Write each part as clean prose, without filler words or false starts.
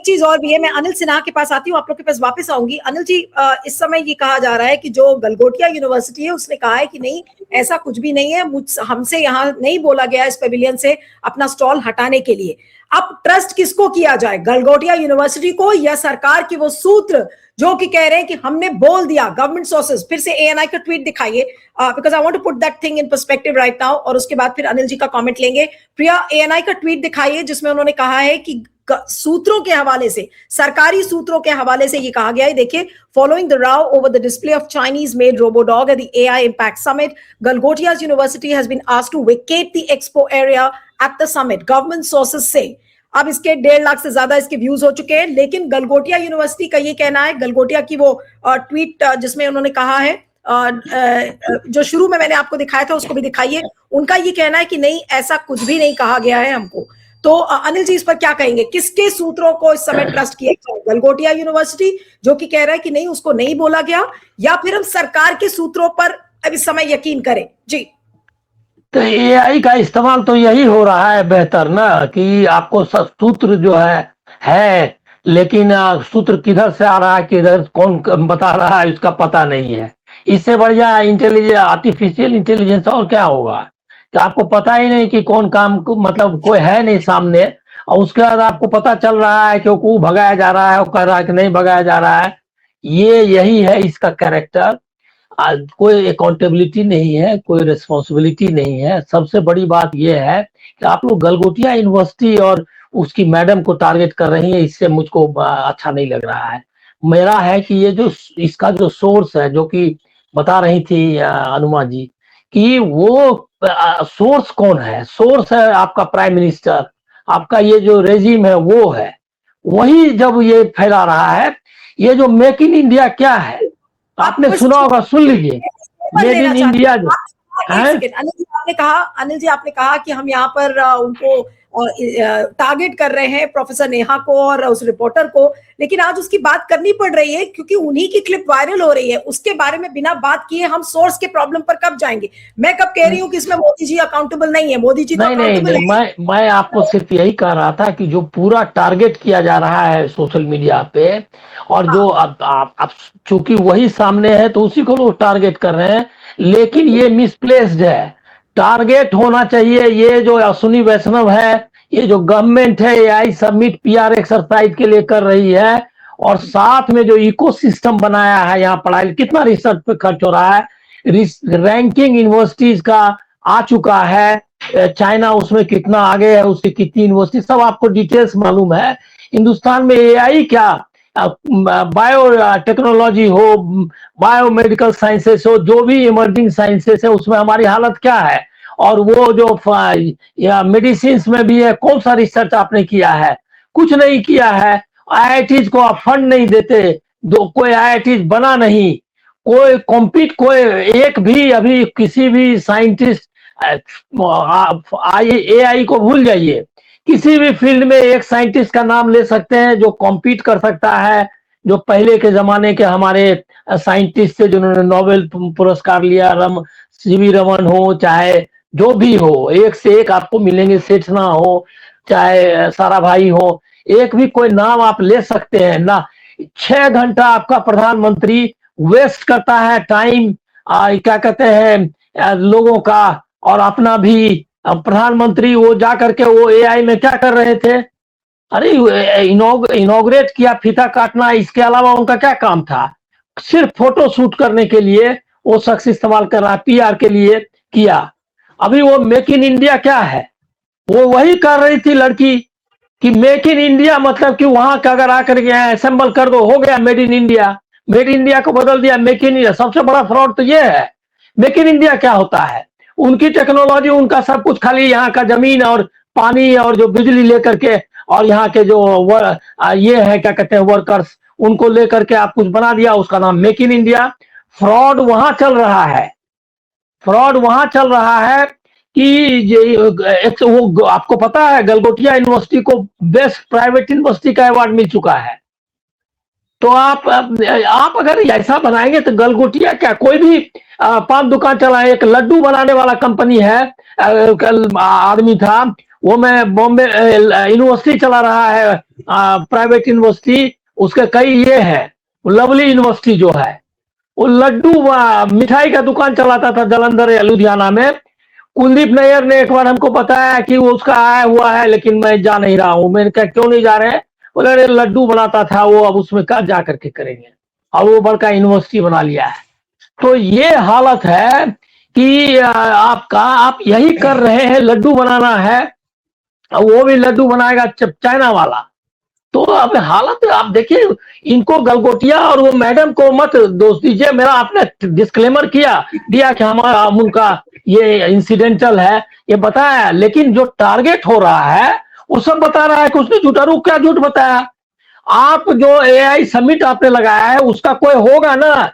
चीज और भी है, मैं अनिल सिन्हा के पास आती हूँ, आप लोग के पास वापस आऊंगी। अनिल जी, इस समय ये कहा जा रहा है कि जो गलगोटिया यूनिवर्सिटी है उसने कहा है कि नहीं, ऐसा कुछ भी नहीं है, हमसे यहाँ नहीं बोला गया इस पेविलियन से अपना स्टॉल हटाने के लिए। अब ट्रस्ट किसको किया जाए, गलगोटिया यूनिवर्सिटी को या सरकार के वो सूत्र जो कि कह रहे हैं कि हमने बोल दिया, गवर्नमेंट सोर्सेज। फिर से एएनआई का ट्वीट दिखाइए, because I want to put that thing in perspective right now, और उसके बाद फिर अनिल जी का कमेंट लेंगे। प्रिया, एएनआई का ट्वीट दिखाइए जिसमें उन्होंने कहा है कि सूत्रों के हवाले से, सरकारी सूत्रों के हवाले से ये कहा गया है, देखिए, following the row over the display of Chinese made robodog at the AI impact summit, Galgotia university has been asked to vacate the expo area at the summit, government sources से। अब इसके 1.5 लाख से ज्यादा इसके व्यूज हो चुके हैं, लेकिन गलगोटिया यूनिवर्सिटी का ये कहना है, गलगोटिया की वो ट्वीट जिसमें उन्होंने कहा है, जो शुरू में मैंने आपको दिखाया था उसको भी दिखाइए, उनका ये कहना है कि नहीं, ऐसा कुछ भी नहीं कहा गया है हमको। तो अनिल जी, इस पर क्या कहेंगे, किसके सूत्रों को इस समय ट्रस्ट किया जाए, गलगोटिया यूनिवर्सिटी जो कि कह रहा है कि नहीं उसको नहीं बोला गया, या फिर हम सरकार के सूत्रों पर अब इस समय यकीन करें? जी, तो एआई का इस्तेमाल तो यही हो रहा है बेहतर ना, कि आपको सूत्र जो है, लेकिन सूत्र किधर से आ रहा है, किधर कौन बता रहा है, उसका पता नहीं है। इससे बढ़िया इंटेलिजेंस, आर्टिफिशियल इंटेलिजेंस और क्या होगा, कि आपको पता ही नहीं कि कौन काम को, मतलब कोई है नहीं सामने, और उसके बाद आपको पता चल रहा है कि वो भगाया जा रहा है, वो कह रहा है कि नहीं भगाया जा रहा है। यही है इसका कैरेक्टर। कोई अकाउंटेबिलिटी नहीं है, कोई रिस्पॉन्सिबिलिटी नहीं है। सबसे बड़ी बात यह है कि आप लोग गलगोटिया यूनिवर्सिटी और उसकी मैडम को टारगेट कर रही है, इससे मुझको अच्छा नहीं लग रहा है। मेरा है कि ये जो इसका जो सोर्स है, जो कि बता रही थी अनुमा जी, कि वो सोर्स कौन है? सोर्स है आपका प्राइम मिनिस्टर, आपका ये जो रेजिम है वो है। वही जब ये फैला रहा है, ये जो मेक इन इंडिया क्या है, आपने सुना होगा, सुन लीजिए, मेड इन इंडिया जो है। अनिल जी, आपने कहा कि हम यहाँ पर उनको टारगेट कर रहे हैं, प्रोफेसर नेहा को और उस रिपोर्टर को, लेकिन आज उसकी बात करनी पड़ रही है क्योंकि उन्हीं की क्लिप वायरल हो रही है। उसके बारे में बिना बात किए हम सोर्स के प्रॉब्लम पर कब जाएंगे? मैं कब कह रही हूँ कि इसमें मोदी जी अकाउंटेबल नहीं है? मोदी जी तो अकाउंटेबल है। मैं आपको सिर्फ यही कह रहा था कि जो पूरा टारगेट किया जा रहा है सोशल मीडिया पे, और जो अब चूंकि वही सामने है तो उसी को लोग टारगेट कर रहे हैं, लेकिन ये मिसप्लेस्ड है। टारगेट होना चाहिए ये जो अश्विनी वैष्णव है, ये जो गवर्नमेंट है एआई समिट पीआर एक्सरसाइज के लिए कर रही है, और साथ में जो इकोसिस्टम बनाया है, यहाँ पढ़ाई कितना रिसर्च पे खर्च हो रहा है, रैंकिंग यूनिवर्सिटीज का आ चुका है, चाइना उसमें कितना आगे है, उसकी कितनी यूनिवर्सिटी, सब आपको डिटेल्स मालूम है। हिंदुस्तान में एआई क्या, बायो टेक्नोलॉजी हो, बायोमेडिकल साइंसेस हो, जो भी इमर्जिंग साइंसेस है, उसमें हमारी हालत क्या है? और वो जो मेडिसिन में भी है, कौन सा रिसर्च आपने किया है? कुछ नहीं किया है। आईआईटीज को आप फंड नहीं देते, कोई आईआईटीज बना नहीं, कोई कॉम्पीट, कोई एक भी अभी किसी भी साइंटिस्ट, एआई को भूल जाइए, किसी भी फील्ड में एक साइंटिस्ट का नाम ले सकते हैं जो कॉम्पीट कर सकता है, जो पहले के जमाने के हमारे साइंटिस्ट थे जिन्होंने नोबेल पुरस्कार लिया, सीवी रमन हो, चाहे जो भी हो, एक से एक आपको मिलेंगे, सेठना हो, चाहे साराभाई हो, एक भी कोई नाम आप ले सकते हैं ना। 6 घंटा आपका प्रधानमंत्री वेस्ट करता है टाइम, क्या कहते हैं, लोगों का और अपना भी। प्रधानमंत्री वो जा करके वो एआई में क्या कर रहे थे? अरे इनॉग्रेट किया, फीता काटना, इसके अलावा उनका क्या काम था? सिर्फ फोटो शूट करने के लिए वो शख्स इस्तेमाल कर रहा, पीआर के लिए किया। अभी वो मेक इन इंडिया क्या है, वो वही कर रही थी लड़की, कि मेक इन इंडिया मतलब कि वहां का अगर आकर के यहाँ असेंबल कर दो, हो गया made in India. Made in India को बदल दिया मेक इन इंडिया। सबसे बड़ा फ्रॉड तो ये है। मेक इन इंडिया क्या होता है? उनकी टेक्नोलॉजी, उनका सब कुछ, खाली यहाँ का जमीन और पानी और जो बिजली लेकर के, और यहाँ के जो ये है क्या कहते हैं वर्कर्स, उनको लेकर के आप कुछ बना दिया, उसका नाम मेक इन इंडिया। फ्रॉड वहां चल रहा है, फ्रॉड वहां चल रहा है कि वो आपको पता है गलगोटिया यूनिवर्सिटी को बेस्ट प्राइवेट यूनिवर्सिटी का अवार्ड मिल चुका है। तो आप अगर ऐसा बनाएंगे तो गलगोटिया क्या, कोई भी पान दुकान चलाए, एक लड्डू बनाने वाला कंपनी है, आदमी था, वो मैं बॉम्बे यूनिवर्सिटी चला रहा है, प्राइवेट यूनिवर्सिटी, उसके कई ये है, लवली यूनिवर्सिटी जो है, वो लड्डू मिठाई का दुकान चलाता था जालंधर या लुधियाना में। कुलदीप नैयर ने एक बार हमको बताया कि वो उसका आया हुआ है, लेकिन मैं जा नहीं रहा हूं। मैंने कहा क्यों नहीं जा रहे हैं? बोले अरे लड्डू बनाता था वो, अब उसमें क्या जा करके करेंगे, अब वो बड़का यूनिवर्सिटी बना लिया है। तो ये हालत है कि आप यही कर रहे हैं, लड्डू बनाना है, वो भी लड्डू बनाएगा चाइना वाला। तो अब हालत आप देखिए, इनको गलगोटिया और वो मैडम को मत दोष दीजिए। मेरा आपने डिस्क्लेमर दिया कि हमारा हम उनका ये इंसिडेंटल है, ये बताया, लेकिन जो टारगेट हो रहा है वो सब बता रहा है कि उसने झूठा क्या झूठ बताया। आप जो एआई समिट आपने लगाया है उसका कोई होगा ना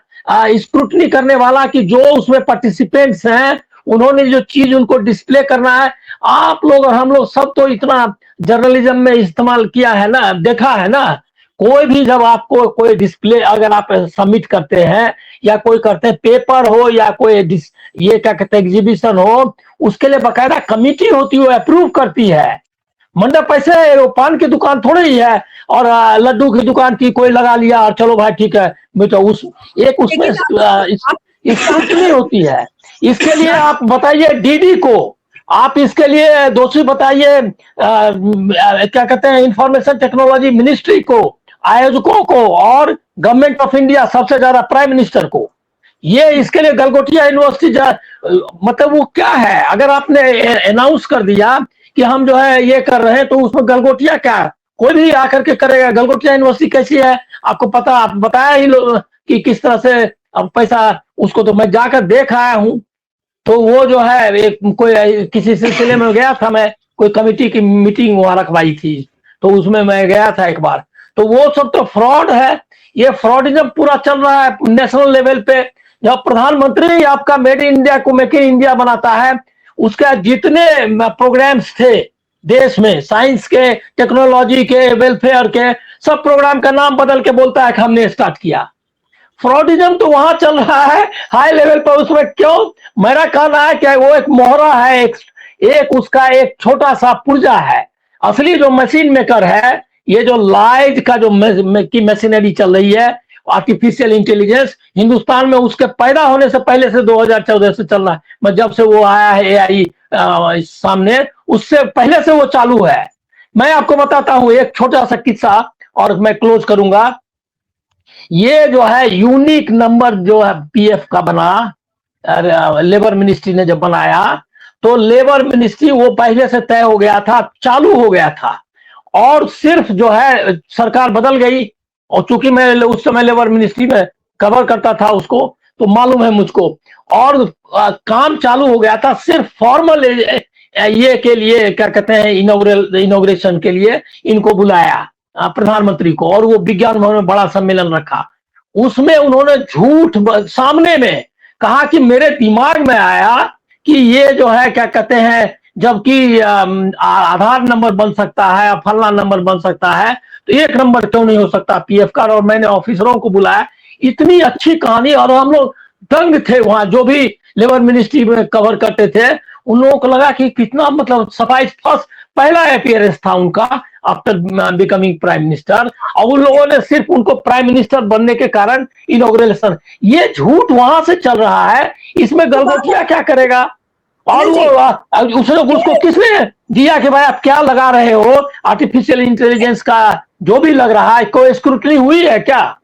स्क्रूटनी करने वाला, कि जो उसमें पार्टिसिपेंट्स हैं उन्होंने जो चीज उनको डिस्प्ले करना है। आप लोग और हम लोग सब तो इतना जर्नलिज्म में इस्तेमाल किया है ना, देखा है ना, कोई भी जब आपको कोई डिस्प्ले अगर आप सबमिट करते हैं या कोई करते हैं, पेपर हो या कोई ये क्या कहते हैं एग्जीबिशन हो, उसके लिए बकायदा कमिटी होती है, अप्रूव करती है। मंडप ऐसे वो पान की दुकान थोड़ी ही है और लड्डू की दुकान की कोई लगा लिया और चलो भाई ठीक है बेटा, उस एक उसमें स्क्रूटनी होती है। इसके लिए आप बताइए डीडी को, आप इसके लिए दोषी बताइए क्या कहते हैं इंफॉर्मेशन टेक्नोलॉजी मिनिस्ट्री को, आयोजकों को, और गवर्नमेंट ऑफ इंडिया सबसे ज्यादा प्राइम मिनिस्टर को। ये इसके लिए गलगोटिया यूनिवर्सिटी मतलब वो क्या है, अगर आपने अनाउंस कर दिया कि हम जो है ये कर रहे हैं, तो उसमें गलगोटिया क्या, कोई भी आकर के करेगा। गलगोटिया यूनिवर्सिटी कैसी है आपको पता, आप बताया ही कि किस तरह से अब पैसा, उसको तो मैं जाकर देख आया हूं। तो वो जो है एक कोई किसी सिलसिले में गया था, मैं कोई कमेटी की मीटिंग वहां रखवाई थी, तो उसमें मैं गया था एक बार। तो वो सब तो फ्रॉड है, ये फ्रॉडिज्म पूरा चल रहा है नेशनल लेवल पे। जब प्रधानमंत्री आपका मेड इन इंडिया को मेक इन इंडिया बनाता है, उसका जितने प्रोग्राम्स थे देश में, साइंस के, टेक्नोलॉजी के, वेलफेयर के, सब प्रोग्राम का नाम बदल के बोलता है कि हमने स्टार्ट किया। फ्रॉडिज्म तो वहां चल रहा है हाई लेवल पर, उसमें क्यों? मेरा कहना है कि वो एक मोहरा है, एक उसका एक छोटा सा पुर्जा है। असली जो मशीन मेकर है, ये जो लाइट का जो की मशीनरी चल रही है, आर्टिफिशियल इंटेलिजेंस, हिंदुस्तान में उसके पैदा होने से पहले से 2014 से चल रहा है। मैं जब से वो आया है एआई सामने, उससे पहले से वो चालू है। मैं आपको बताता हूं एक छोटा सा किस्सा और मैं क्लोज करूंगा। ये जो है यूनिक नंबर जो है पीएफ का बना, लेबर मिनिस्ट्री ने जब बनाया, तो लेबर मिनिस्ट्री वो पहले से तय हो गया था, चालू हो गया था, और सिर्फ जो है सरकार बदल गई। और चूंकि मैं उस समय लेबर मिनिस्ट्री में कवर करता था उसको, तो मालूम है मुझको, और काम चालू हो गया था। सिर्फ फॉर्मल ये के लिए क्या कहते हैं इनॉग्रेशन के लिए इनको बुलाया प्रधानमंत्री को, और वो विज्ञान भवन में बड़ा सम्मेलन रखा। उसमें उन्होंने झूठ सामने में कहा कि मेरे दिमाग में आया कि ये जो है क्या कहते हैं, जबकि आधार नंबर बन सकता है, फलना नंबर बन सकता है, तो एक नंबर क्यों नहीं हो सकता पीएफ का। और मैंने ऑफिसरों को बुलाया, इतनी अच्छी कहानी, और हम लोग दंग थे वहां, जो भी लेबर मिनिस्ट्री में कवर करते थे, उन लोगों को लगा कि कितना मतलब सफाई, फर्स्ट पहला अपीयरेंस था उनका आफ्टर बिकमिंग प्राइम मिनिस्टर, और उन लोगों ने सिर्फ उनको प्राइम मिनिस्टर बनने के कारण इनॉग्रेशन, ये झूठ वहां से चल रहा है। इसमें गलगोटिया क्या करेगा? और वो उसको किसने दिया कि भाई आप क्या लगा रहे हो? आर्टिफिशियल इंटेलिजेंस का जो भी लग रहा है, कोई स्क्रूटनी हुई है क्या?